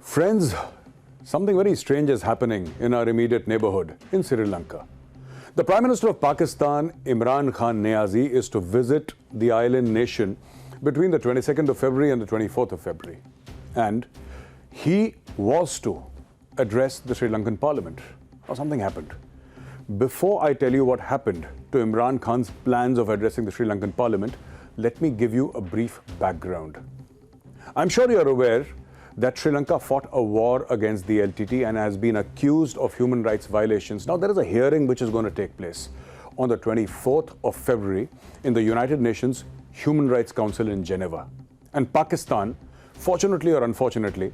Friends, something very strange is happening in our immediate neighborhood in Sri Lanka. The Prime Minister of Pakistan, Imran Khan Niazi, is to visit the island nation between the 22nd of February and the 24th of February. And he was to address the Sri Lankan Parliament. Now something happened. Before I tell you what happened to Imran Khan's plans of addressing the Sri Lankan Parliament, let me give you a brief background. I'm sure you're aware that Sri Lanka fought a war against the LTT and has been accused of human rights violations. Now, there is a hearing which is going to take place on the 24th of February in the United Nations Human Rights Council in Geneva. And Pakistan, fortunately or unfortunately,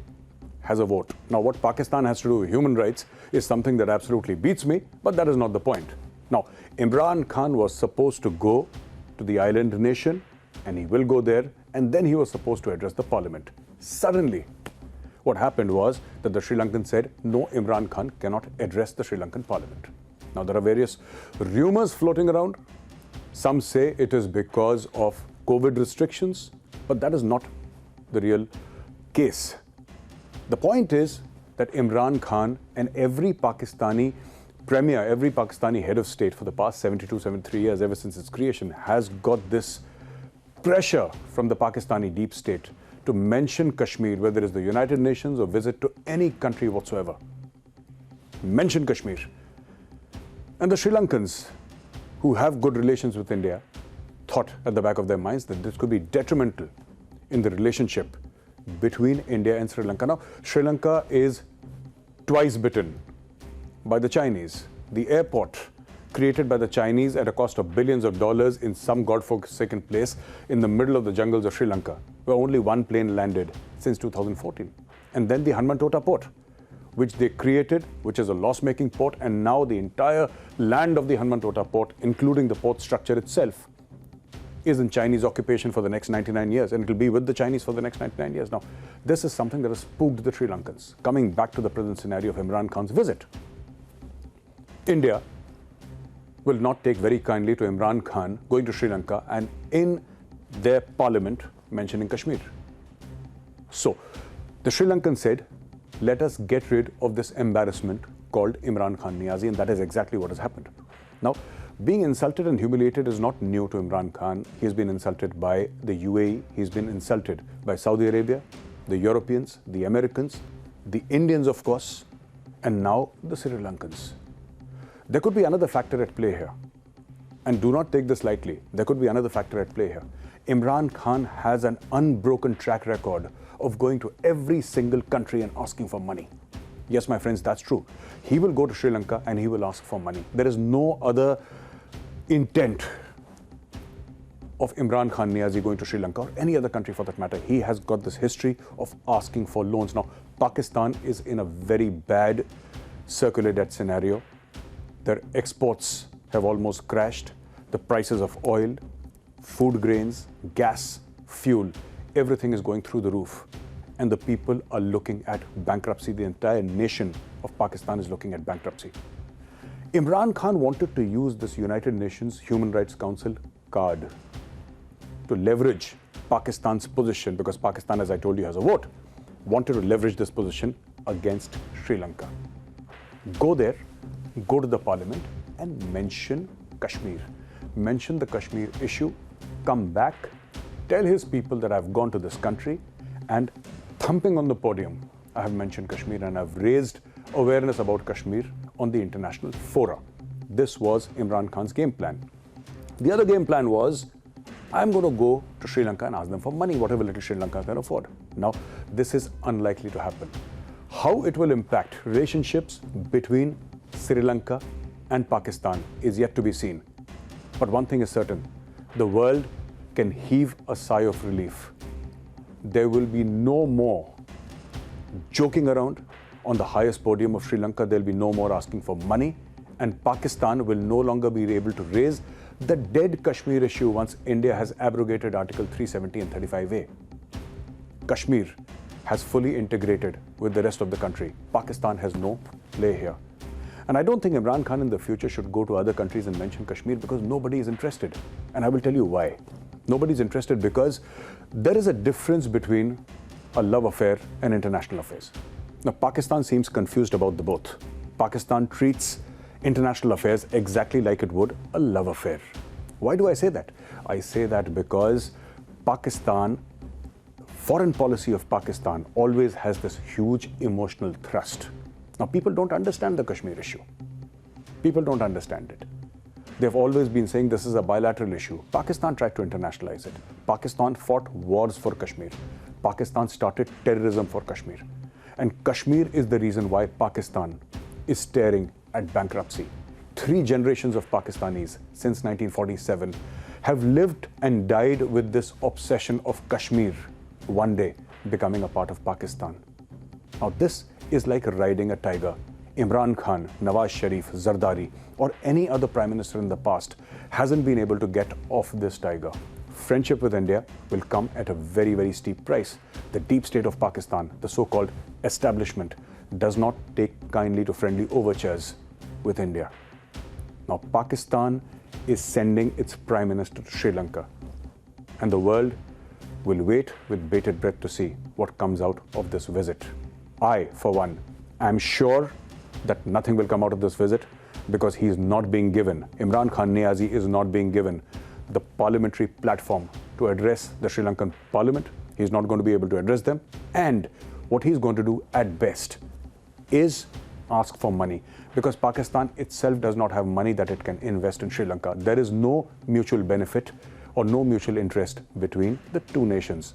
has a vote. Now, what Pakistan has to do with human rights is something that absolutely beats me, but that is not the point. Now, Imran Khan was supposed to go to the island nation, and he will go there, and then he was supposed to address the parliament. Suddenly, what happened was that the Sri Lankans said, no, Imran Khan cannot address the Sri Lankan parliament. Now, there are various rumors floating around. Some say it is because of COVID restrictions, but that is not the real case. The point is that Imran Khan and every Pakistani premier, every Pakistani head of state for the past 72, 73 years, ever since its creation, has got this pressure from the Pakistani deep state to mention Kashmir, whether it's the United Nations or visit to any country whatsoever. Mention Kashmir. And the Sri Lankans, who have good relations with India, thought at the back of their minds that this could be detrimental in the relationship between India and Sri Lanka. Now, Sri Lanka is twice bitten by the Chinese. The airport created by the Chinese at a cost of billions of dollars in some godforsaken place in the middle of the jungles of Sri Lanka, where only one plane landed since 2014. And then the Hambantota port, which they created, which is a loss-making port, and now the entire land of the Hambantota port, including the port structure itself, is in Chinese occupation for the next 99 years, and it will be with the Chinese for the next 99 years. Now, this is something that has spooked the Sri Lankans. Coming back to the present scenario of Imran Khan's visit, India will not take very kindly to Imran Khan going to Sri Lanka and in their parliament mentioning Kashmir. So, the Sri Lankans said, let us get rid of this embarrassment called Imran Khan Niazi, and that is exactly what has happened. Now, being insulted and humiliated is not new to Imran Khan. He's been insulted by the UAE, he's been insulted by Saudi Arabia, the Europeans, the Americans, the Indians, of course, and now the Sri Lankans. There could be another factor at play here. And do not take this lightly. There could be another factor at play here. Imran Khan has an unbroken track record of going to every single country and asking for money. Yes, my friends, that's true. He will go to Sri Lanka and he will ask for money. There is no other intent of Imran Khan Niazi going to Sri Lanka or any other country for that matter. He has got this history of asking for loans. Now, Pakistan is in a very bad circular debt scenario. Their exports have almost crashed. The prices of oil, food grains, gas, fuel, everything is going through the roof. And the people are looking at bankruptcy. The entire nation of Pakistan is looking at bankruptcy. Imran Khan wanted to use this United Nations Human Rights Council card to leverage Pakistan's position, because Pakistan, as I told you, has a vote, wanted to leverage this position against Sri Lanka. Go there, go to the parliament and mention Kashmir. Mention the Kashmir issue, come back, tell his people that I've gone to this country and thumping on the podium, I have mentioned Kashmir and I've raised awareness about Kashmir on the international fora. This was Imran Khan's game plan. The other game plan was, I'm going to go to Sri Lanka and ask them for money, whatever little Sri Lanka can afford. Now, this is unlikely to happen. How it will impact relationships between Sri Lanka and Pakistan is yet to be seen. But one thing is certain, the world can heave a sigh of relief. There will be no more joking around on the highest podium of Sri Lanka. There will be no more asking for money, and Pakistan will no longer be able to raise the dead Kashmir issue once India has abrogated Article 370 and 35A. Kashmir has fully integrated with the rest of the country. Pakistan has no play here. And I don't think Imran Khan in the future should go to other countries and mention Kashmir, because nobody is interested. And I will tell you why. Nobody's interested because there is a difference between a love affair and international affairs. Now, Pakistan seems confused about the both. Pakistan treats international affairs exactly like it would a love affair. Why do I say that? I say that because foreign policy of Pakistan always has this huge emotional thrust. Now, people don't understand the Kashmir issue. People don't understand it. They've always been saying this is a bilateral issue. Pakistan tried to internationalize it. Pakistan fought wars for Kashmir. Pakistan started terrorism for Kashmir. And Kashmir is the reason why Pakistan is staring at bankruptcy. 3 generations of Pakistanis since 1947 have lived and died with this obsession of Kashmir one day becoming a part of Pakistan. Now, this is like riding a tiger. Imran Khan, Nawaz Sharif, Zardari, or any other prime minister in the past hasn't been able to get off this tiger. Friendship with India will come at a very, very steep price. The deep state of Pakistan, the so-called establishment, does not take kindly to friendly overtures with India. Now, Pakistan is sending its prime minister to Sri Lanka, and the world will wait with bated breath to see what comes out of this visit. I, for one, am sure that nothing will come out of this visit because he is not being given, Imran Khan Niazi is not being given the parliamentary platform to address the Sri Lankan parliament. He's not going to be able to address them. And what he's going to do at best is ask for money, because Pakistan itself does not have money that it can invest in Sri Lanka. There is no mutual benefit or no mutual interest between the two nations.